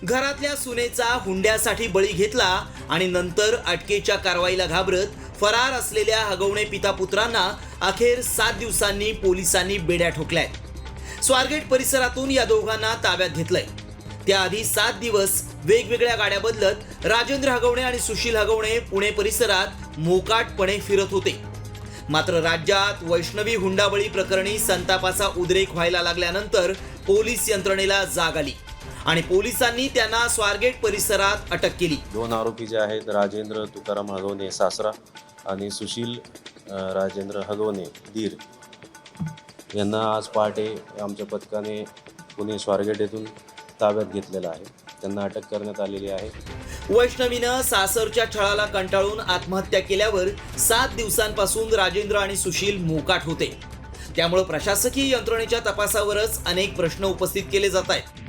घरातल्या सुनेचा हुंड्यासाठी बळी घेतला आणि नंतर अटकेच्या कारवाईला घाबरत फरार असलेल्या हगवणे पिता पुत्रांना अखेर 7 दिवसांनी पोलिसांनी बेड्या ठोकल्यात। स्वारगेट परिसरातून या दोघांना ताब्यात घेतलंय। त्याआधी 7 दिवस वेगवेगळ्या गाड्या बदलत राजेंद्र हगवणे आणि सुशील हगवणे पुणे परिसरात मोकाटपणे फिरत होते। मात्र राज्यात वैष्णवी हुंडाबळी प्रकरणी संतापाचा उद्रेक व्हायला लागल्यानंतर पोलीस यंत्रणेला जाग आली आणि पोलिसांनी त्यांना स्वारगेट परिसरात अटक केली। 2 आरोपी जे आहेत राजेंद्र तुकाराम हगवणे सासरा आणि सुशील राजेंद्र हगवणे दीर यांना आज पहाटे आमच्या पथकाने पुणे स्वारगेट येथून ताब्यात घेतलेला आहे। त्यांना अटक करण्यात आलेली आहे। वैष्णवीनं सासरच्या छळाला कंटाळून आत्महत्या केल्यावर 7 दिवसांपासून राजेंद्र आणि सुशील मोकाट होते। त्यामुळे प्रशासकीय यंत्रणेच्या तपासावरच अनेक प्रश्न उपस्थित केले जात आहेत।